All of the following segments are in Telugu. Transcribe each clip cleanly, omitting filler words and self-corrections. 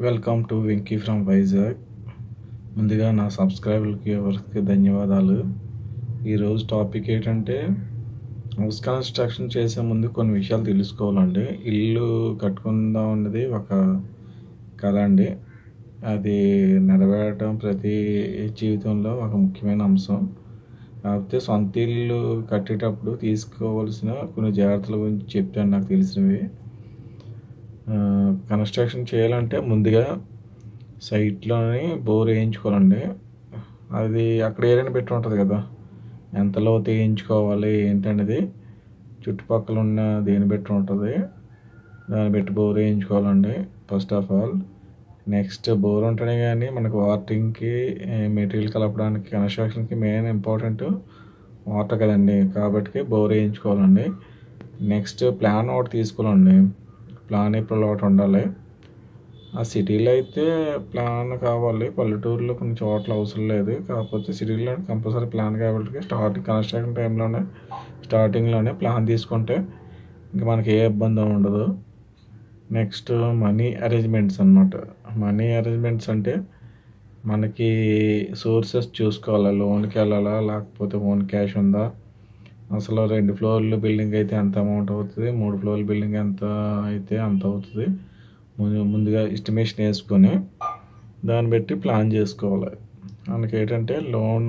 Welcome to Venky from Vizag. ముందుగా నా సబ్స్క్రైబర్లకి ఎవరికి ధన్యవాదాలు. ఈరోజు టాపిక్ ఏంటంటే, హౌస్ కన్స్ట్రక్షన్ చేసే ముందు కొన్ని విషయాలు తెలుసుకోవాలండి. ఇల్లు కట్టుకుందాం అన్నది ఒక కళ అండి. అది నెరవేరడం ప్రతి జీవితంలో ఒక ముఖ్యమైన అంశం. కాకపోతే సొంత ఇల్లు కట్టేటప్పుడు తీసుకోవాల్సిన కొన్ని జాగ్రత్తల గురించి చెప్తాను నాకు తెలిసినవి. కన్స్ట్రక్షన్ చేయాలంటే ముందుగా సైట్లోని బోర్ వేయించుకోవాలండి. అది అక్కడ ఏరియాని పెట్టి ఉంటుంది కదా, ఎంత లోతు వేయించుకోవాలి ఏంటనేది చుట్టుపక్కల ఉన్న దేని పెట్టి ఉంటుంది. దాన్ని పెట్టి బోర్ వేయించుకోవాలండి first of all. Next bore ఉంటేనే కానీ మనకు వాటరింగ్కి, మెటీరియల్ కలపడానికి, కన్స్ట్రక్షన్కి మెయిన్ ఇంపార్టెంట్ వాటర్ కదండి. కాబట్టి బోర్ వేయించుకోవాలండి. నెక్స్ట్ ప్లాన్ ఒకటి తీసుకోవాలండి. ప్లాన్ ఇప్పుడు ఒకటి ఉండాలి. ఆ సిటీలో అయితే ప్లాన్ కావాలి, పల్లెటూరులో కొన్ని చోట్ల అవసరం లేదు. కాకపోతే సిటీలో కంపల్సరీ ప్లాన్ కాబట్టి కన్స్ట్రక్షన్ టైంలోనే స్టార్టింగ్లోనే ప్లాన్ తీసుకుంటే ఇంకా మనకి ఏ ఇబ్బంది ఉండదు. నెక్స్ట్ మనీ అరేంజ్మెంట్స్ అన్నమాట. మనీ అరేంజ్మెంట్స్ అంటే మనకి సోర్సెస్ చూసుకోవాలి. లోన్కి వెళ్ళాలా లేకపోతే ఓన్ క్యాష్ ఉందా, అసలు 2 ఫ్లోర్లు బిల్డింగ్ అయితే ఎంత అమౌంట్ అవుతుంది, 3 ఫ్లోర్ల బిల్డింగ్ ఎంత అయితే అంత అవుతుంది. ముందుగా ఎస్టిమేషన్ వేసుకొని దాన్ని బట్టి ప్లాన్ చేసుకోవాలి. మనకి ఏంటంటే లోన్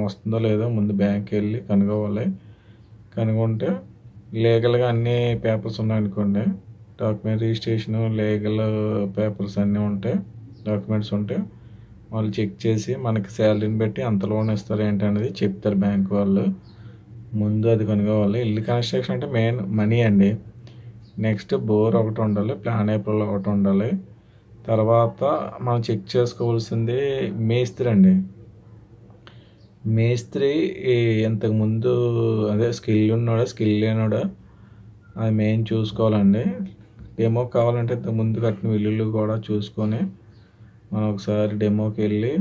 వస్తుందో లేదో ముందు బ్యాంక్కి వెళ్ళి కనుక్కోవాలి. కనుక్కుంటే లీగల్గా అన్ని పేపర్స్ ఉన్నాయనుకోండి, డాక్యుమెంట్ రిజిస్ట్రేషను, లీగల్ పేపర్స్ అన్నీ ఉంటాయి, డాక్యుమెంట్స్ ఉంటాయి. వాళ్ళు చెక్ చేసి మనకి శాలరీని బట్టి అంత లోన్ ఇస్తారు ఏంటనేది చెప్తారు బ్యాంక్ వాళ్ళు. ముందు అది కనుక్కోవాలి. ఇల్లు కన్స్ట్రక్షన్ అంటే మెయిన్ మనీ అండి. నెక్స్ట్ బోర్ ఒకటి ఉండాలి, ప్లాన్ ఏప్రిల్ ఒకటి ఉండాలి. తర్వాత మనం చెక్ చేసుకోవాల్సింది మేస్త్రి అండి. మేస్త్రి ఇంతకుముందు అదే స్కిల్ ఉన్నాడా స్కిల్ లేనాడా అది మెయిన్ చూసుకోవాలండి. డెమో కావాలంటే ఇంతకుముందు కట్టిన ఇల్లులు కూడా చూసుకొని మనం ఒకసారి డెమోకి వెళ్ళి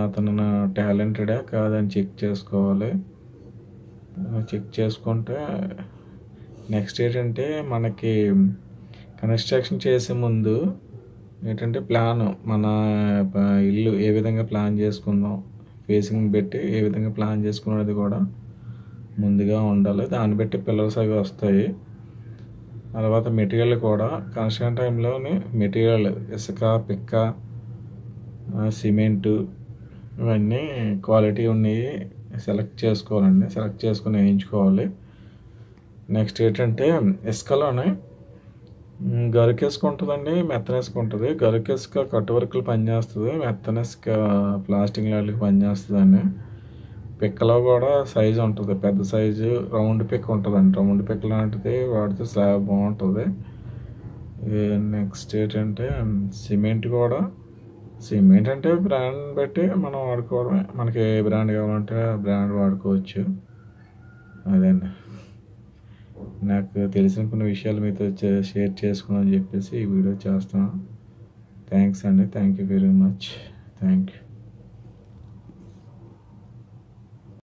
అతను టాలెంటెడా కాదని చెక్ చేసుకోవాలి. చెక్ చేసుకుంటే నెక్స్ట్ ఏంటంటే మనకి కన్స్ట్రక్షన్ చేసే ముందు ఏంటంటే ప్లాన్, మన ఇల్లు ఏ విధంగా ప్లాన్ చేసుకుందాం, ఫేసింగ్ పెట్టి ఏ విధంగా ప్లాన్ చేసుకున్నది కూడా ముందుగా ఉండాలి. దాన్ని బట్టి పిల్లర్స్ అవి వస్తాయి. తర్వాత మెటీరియల్ కూడా కన్స్ట్రక్షన్ టైంలోని మెటీరియల్ ఇసుక, పిక్క, సిమెంటు ఇవన్నీ క్వాలిటీ ఉన్నాయి సెలెక్ట్ చేసుకోవాలండి. సెలెక్ట్ చేసుకుని వేయించుకోవాలి. నెక్స్ట్ ఏంటంటే ఇసుకలోనే గరుకు ఇసుక ఉంటుందండి, మెత్తన ఇసుక ఉంటుంది. గరుకు ఇసుక కట్టు వర్కులు పనిచేస్తుంది, మెత్తన ఇసుక ప్లాస్టింగ్ లాంటివి పనిచేస్తుందండి. పిక్కలో కూడా సైజు ఉంటుంది, పెద్ద సైజు రౌండ్ పిక్ ఉంటుందండి. రౌండ్ పిక్ లాంటిది వాడితే స్లాబ్ బాగుంటుంది. నెక్స్ట్ ఏంటంటే సిమెంట్ కూడా, సిమెంట్ అంటే బ్రాండ్ బట్టి మనం వాడుకోవడమే. మనకి ఏ బ్రాండ్ కావాలంటే ఆ బ్రాండ్ వాడుకోవచ్చు. అదండి, నాకు తెలిసిన కొన్ని విషయాలు మీతో షేర్ చేసుకుందామని చెప్పేసి ఈ వీడియో చేస్తున్నాను. థ్యాంక్స్ అండి. Thank you very much. Thank you.